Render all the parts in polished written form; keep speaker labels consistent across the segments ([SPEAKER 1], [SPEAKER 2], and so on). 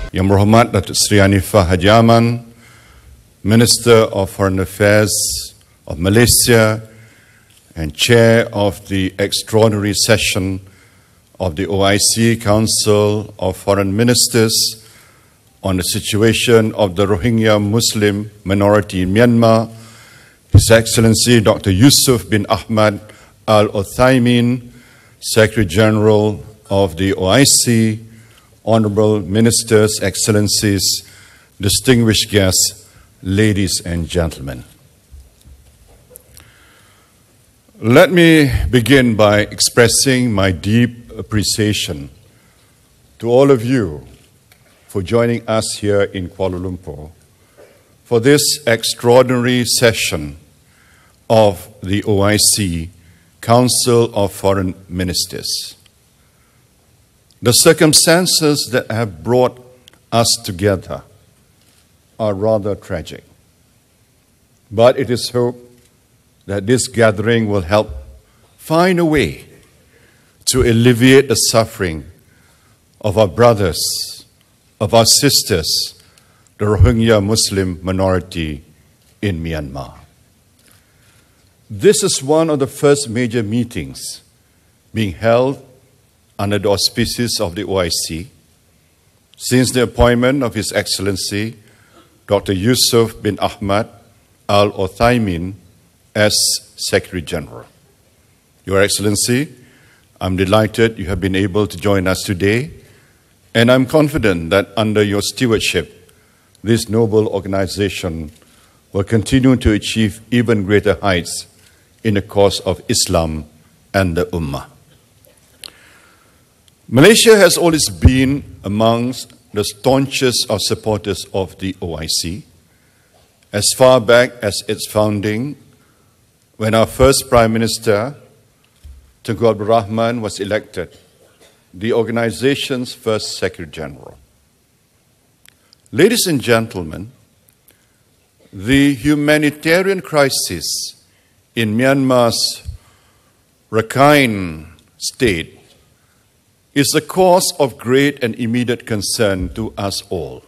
[SPEAKER 1] Yang Berhormat Datuk Seri Hanifah Haji Aman, Minister of Foreign Affairs of Malaysia and Chair of the Extraordinary Session of the OIC Council of Foreign Ministers on the situation of the Rohingya Muslim minority in Myanmar, His Excellency Dr. Yusuf bin Ahmad Al Uthaymin, Secretary General of the OIC, Honorable Ministers, Excellencies, distinguished guests, ladies and gentlemen. Let me begin by expressing my deep appreciation to all of you for joining us here in Kuala Lumpur for this extraordinary session of the OIC Council of Foreign Ministers. The circumstances that have brought us together are rather tragic, but it is hoped that this gathering will help find a way to alleviate the suffering of our brothers, of our sisters, the Rohingya Muslim minority in Myanmar. This is one of the first major meetings being held under the auspices of the OIC since the appointment of His Excellency Dr. Yusuf bin Ahmad Al Uthaymin as Secretary General. Your Excellency, I'm delighted you have been able to join us today, and I'm confident that under your stewardship, this noble organization will continue to achieve even greater heights in the cause of Islam and the Ummah. Malaysia has always been amongst the staunchest of supporters of the OIC, as far back as its founding, when our first Prime Minister, Tunku Abdul Rahman, was elected the organization's first Secretary General. Ladies and gentlemen, the humanitarian crisis in Myanmar's Rakhine state is a cause of great and immediate concern to us all.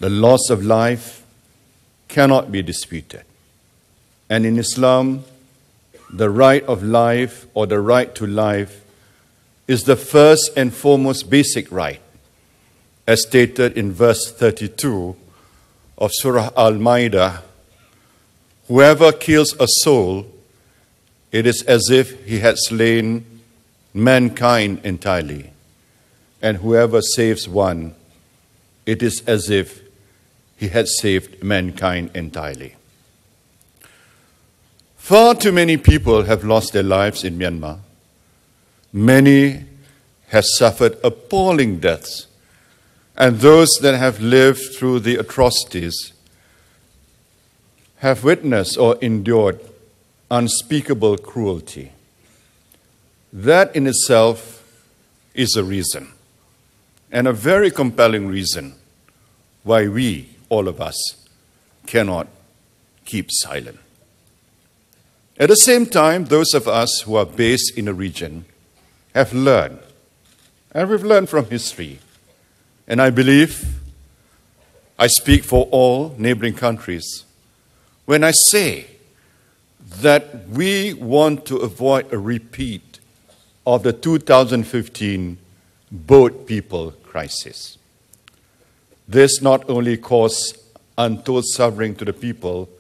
[SPEAKER 1] The loss of life cannot be disputed. And in Islam, the right of life or the right to life is the first and foremost basic right, as stated in verse 32 of Surah Al-Ma'idah. Whoever kills a soul, it is as if he had slain mankind entirely, and whoever saves one, it is as if he had saved mankind entirely. Far too many people have lost their lives in Myanmar. Many have suffered appalling deaths, and those that have lived through the atrocities have witnessed or endured unspeakable cruelty. That in itself is a reason, and a very compelling reason, why we, all of us, cannot keep silent. At the same time, those of us who are based in the region have learned, and we've learned from history, and I believe I speak for all neighboring countries when I say that we want to avoid a repeat of the 2015 boat people crisis. This not only caused untold suffering to the people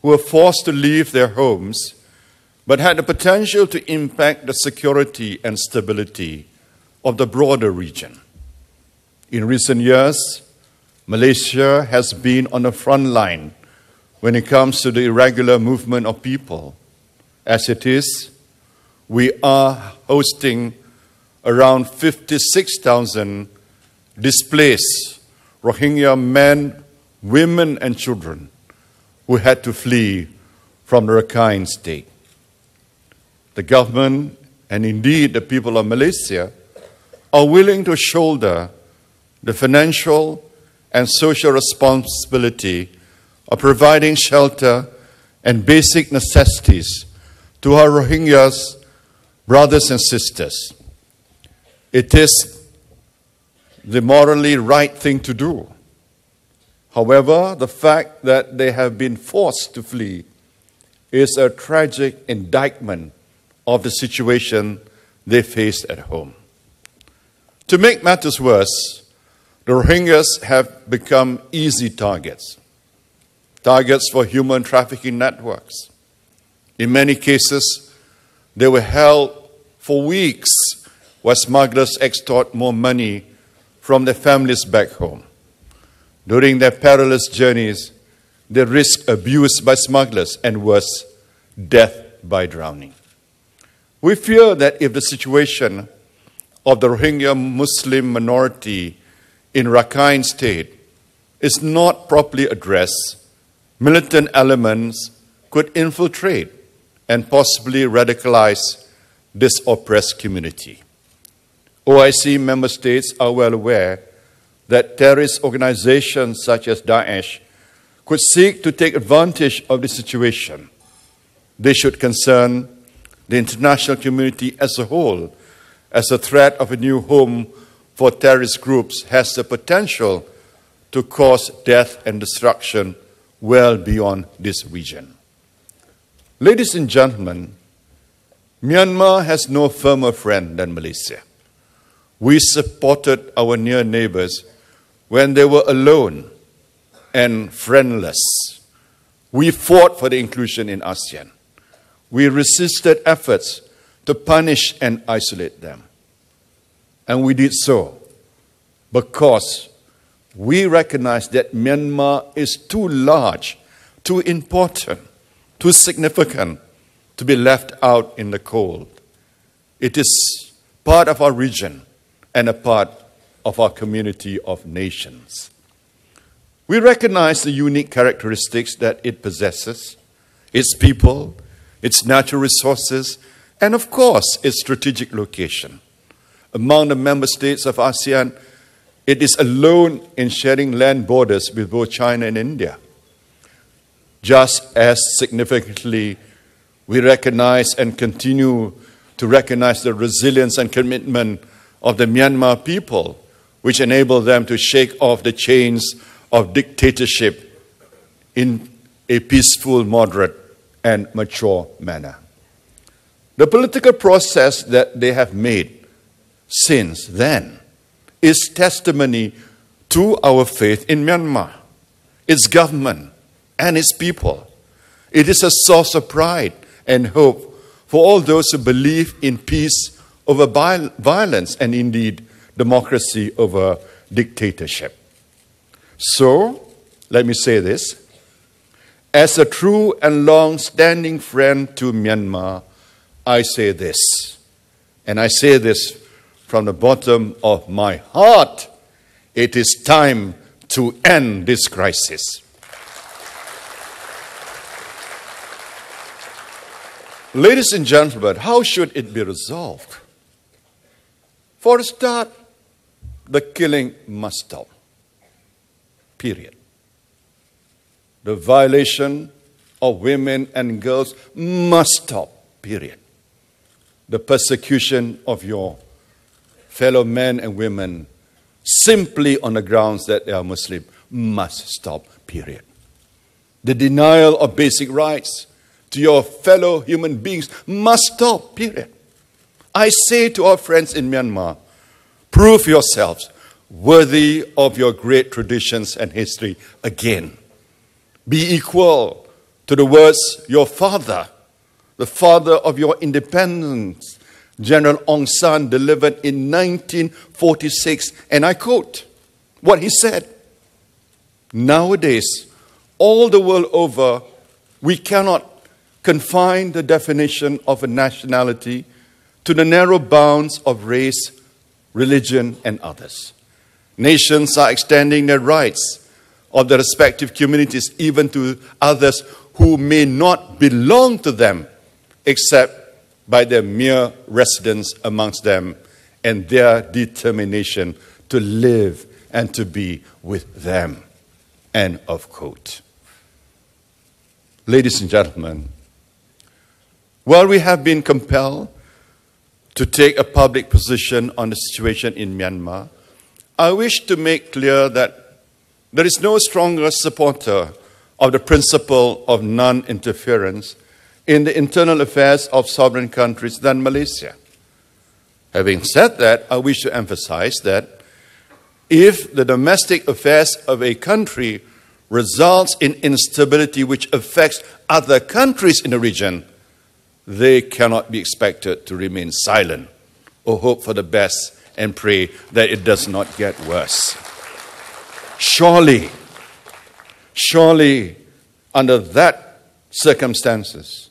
[SPEAKER 1] who were forced to leave their homes, but had the potential to impact the security and stability of the broader region. In recent years, Malaysia has been on the front line when it comes to the irregular movement of people. As it is, we are hosting around 56,000 displaced Rohingya men, women, and children who had to flee from the Rakhine state. The government, and indeed the people of Malaysia, are willing to shoulder the financial and social responsibility of providing shelter and basic necessities to our Rohingyas brothers and sisters. It is the morally right thing to do. However, the fact that they have been forced to flee is a tragic indictment of the situation they face at home. To make matters worse, the Rohingyas have become easy targets for human trafficking networks. In many cases, they were held for weeks while smugglers extort more money from their families back home. During their perilous journeys, they risk abuse by smugglers and worse, death by drowning. We fear that if the situation of the Rohingya Muslim minority in Rakhine State is not properly addressed, militant elements could infiltrate and possibly radicalize this oppressed community. OIC member states are well aware that terrorist organizations such as Daesh could seek to take advantage of the situation. They should concern the international community as a whole, as the threat of a new home for terrorist groups has the potential to cause death and destruction well beyond this region. Ladies and gentlemen, Myanmar has no firmer friend than Malaysia. We supported our near neighbors when they were alone and friendless. We fought for the inclusion in ASEAN. We resisted efforts to punish and isolate them. And we did so because we recognize that Myanmar is too large, too important, too significant to be left out in the cold. It is part of our region and a part of our community of nations. We recognize the unique characteristics that it possesses, its people, its natural resources, and of course, its strategic location. Among the member states of ASEAN, it is alone in sharing land borders with both China and India. Just as significantly, we recognize and continue to recognize the resilience and commitment of the Myanmar people, which enable them to shake off the chains of dictatorship in a peaceful, moderate, and mature manner. The political process that they have made since then is testimony to our faith in Myanmar, its government, and its people. It is a source of pride and hope for all those who believe in peace over violence and indeed democracy over dictatorship. So, let me say this. As a true and long-standing friend to Myanmar, I say this, and I say this from the bottom of my heart. It is time to end this crisis. Ladies and gentlemen, how should it be resolved? For a start, the killing must stop. Period. The violation of women and girls must stop. Period. The persecution of your fellow men and women simply on the grounds that they are Muslim must stop. Period. The denial of basic rights to your fellow human beings must stop. Period. I say to our friends in Myanmar, prove yourselves worthy of your great traditions and history again. Be equal to the words your father, the father of your independence, General Aung San, delivered in 1946, and I quote what he said. Nowadays, all the world over, we cannot confine the definition of a nationality to the narrow bounds of race, religion, and others. Nations are extending their rights of the respective communities even to others who may not belong to them except by their mere residence amongst them and their determination to live and to be with them. End of quote. Ladies and gentlemen, while we have been compelled to take a public position on the situation in Myanmar, I wish to make clear that there is no stronger supporter of the principle of non-interference in the internal affairs of sovereign countries than Malaysia. Having said that, I wish to emphasize that if the domestic affairs of a country results in instability which affects other countries in the region, they cannot be expected to remain silent or hope for the best and pray that it does not get worse. Surely, under that circumstances,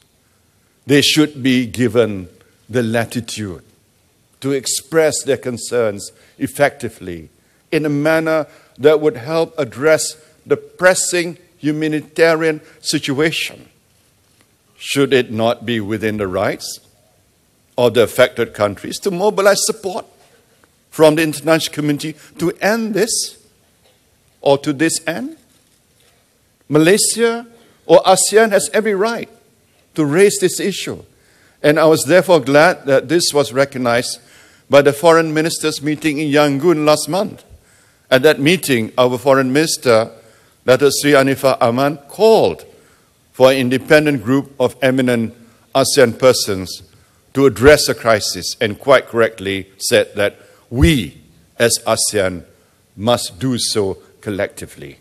[SPEAKER 1] they should be given the latitude to express their concerns effectively in a manner that would help address the pressing humanitarian situation. Should it not be within the rights of the affected countries to mobilize support from the international community to end this or to this end? Malaysia or ASEAN has every right to raise this issue. And I was therefore glad that this was recognized by the foreign ministers meeting in Yangon last month. At that meeting, our foreign minister, Dato' Sri Anifah Aman, called for an independent group of eminent ASEAN persons to address the crisis, and quite correctly said that we, as ASEAN, must do so collectively.